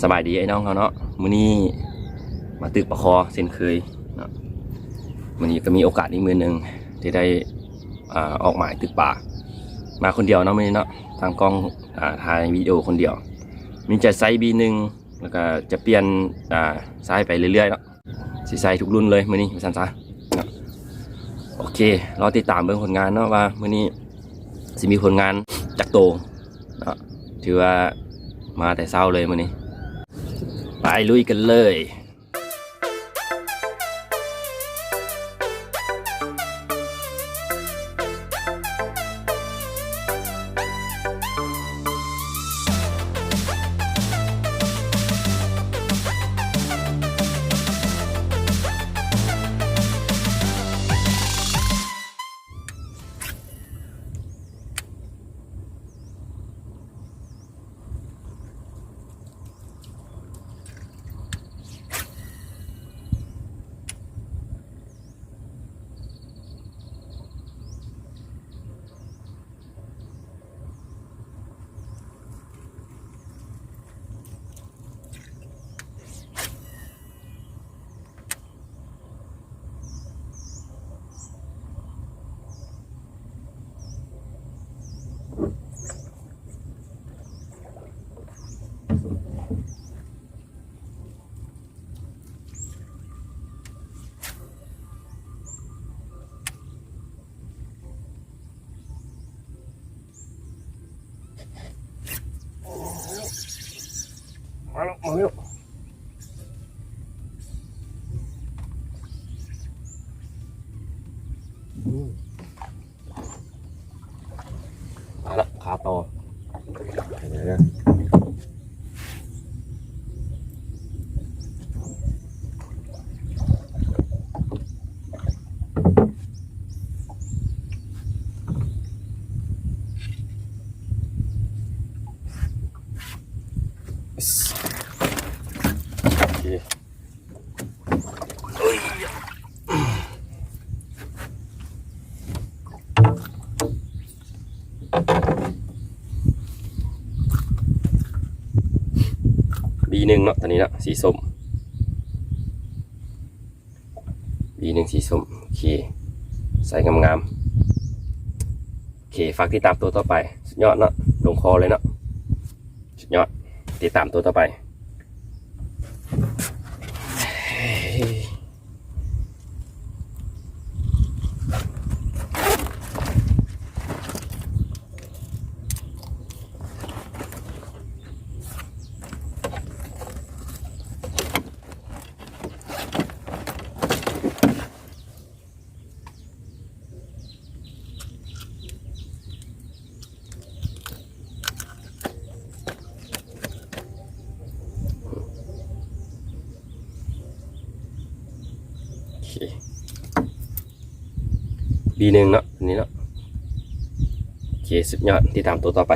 สบายดีไอ้น้องเขาเนาะมื้อนี้มาตึกประคอเช่นเคยเนาะมื้อนี้ก็มีโอกาสอีกมื้อนึงที่ได้ออกหมายตึกป่ามาคนเดียวเนาะมื้อนี้เนาะทางกล้องถ่ายวิดีโอคนเดียวมีจะไซส์ B1 แล้วก็จะเปลี่ยนไซส์ไปเรื่อยๆเนาะสิใส่ทุกรุ่นเลยมื้อนี้ว่าซั่นซะเนาะโอเครอติดตามเบิ่งผลงานเนาะว่ามื้อนี้สิมีผลงานจักโตเนาะถือว่ามาแต่เช้าเลยมื้อนี้ไปลุยกันเลยมาแล้วมาแล้วมาแล้วขาโตเดี๋ยวB1เนาะตอนนี้เนาะสีส้ม B1สีส้มโอเคใส่งามๆโอเคฝากติดตามตัวต่อไปสุดยอดเนาะลงคอเลยเนาะสุดยอดติดตามตัวต่อไปB1เนาะอันนี้เนาะโอเคสุดยอดติดตามตัวต่อไป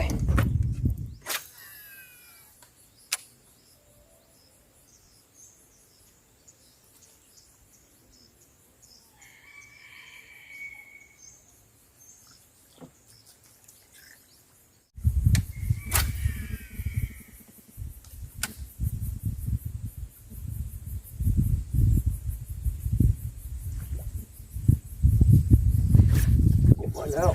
แล้ว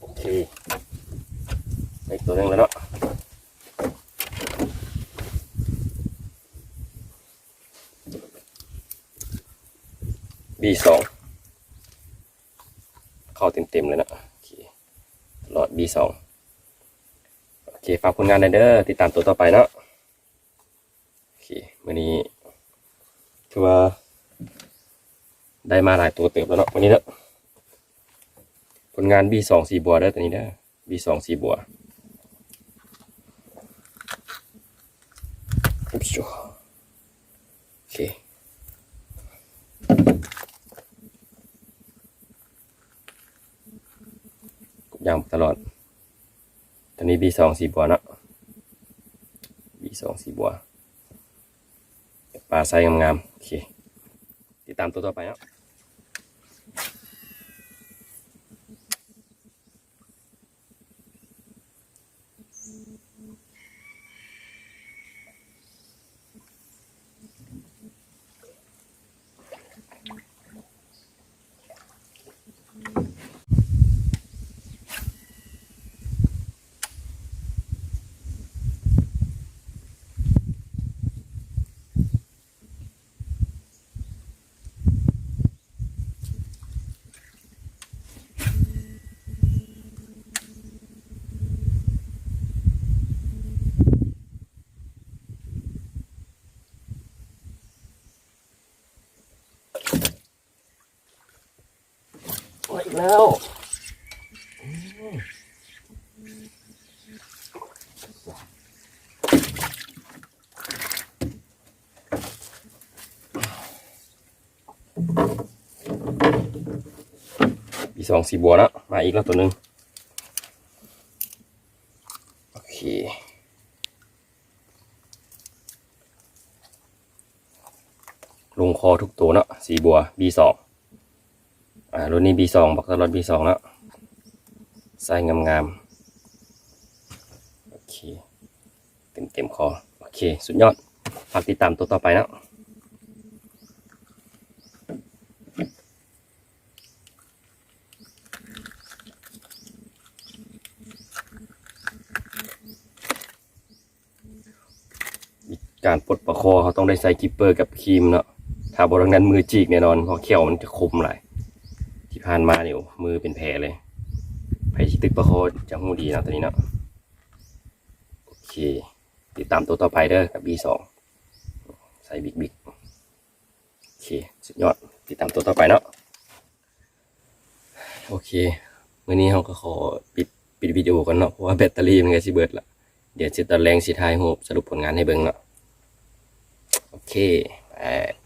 โอเคอีกตัวหนึ่งแล้วเนาะB2เข้าเต็มๆเลยนะโอเคหลอด B2โอเคฝากผลงานหน่อยเด้อติดตามตัวต่อไปเนาะโอเควันนี้ถือว่าได้มาหลายตัวเติบแล้วเนาะวันนี้เนาะผลงาน B2 สีบัวเด้อตัวนี้เด้อ B2 สีบัวโอเคยางตลอดตอนนี้ B2 สีบัวเนาะ B2 สีบัวปลาไซส์งามๆโอเคติดตามตัวต่อไปเนาะ แล้วปีสองสีบัวแล้วมาอีกแล้วตัวหนึ่งโอเคลงคอทุกตัวเนาะสีบัว B2 รุ่นนี้ B2 บักตลอด B2 แล้วไส้งามๆโอเคเต็มคอโอเคสุดยอดฝากติดตามตัวต่อไปนะการปลดปลาคอเขาต้องได้ใส่กิปเปอร์กับครีมเนาะถ้าบริเวณนั้นมือจีกแน่นอนเพราะเขี้ยวมันจะคมหลายที่ผ่านมาเนี่ยมือเป็นแผลเลยไผ่ที่ตึกปลาคอจะหูดีนะตัวนี้เนาะโอเคติดตามตัวต่อไปเด้อกับ B2 ใส่บิ๊กโอเคสุดยอดติดตามตัวต่อไปเนาะโอเคมื้อนี้เราก็ขอปิดวิดีโอกันเนาะเพราะว่าแบตเตอรี่มันก็สิเบิดละเดี๋ยวสิตอนแรงสิถ่ายรูปสรุปผลงานให้เบิ่งเนาะโอเคไป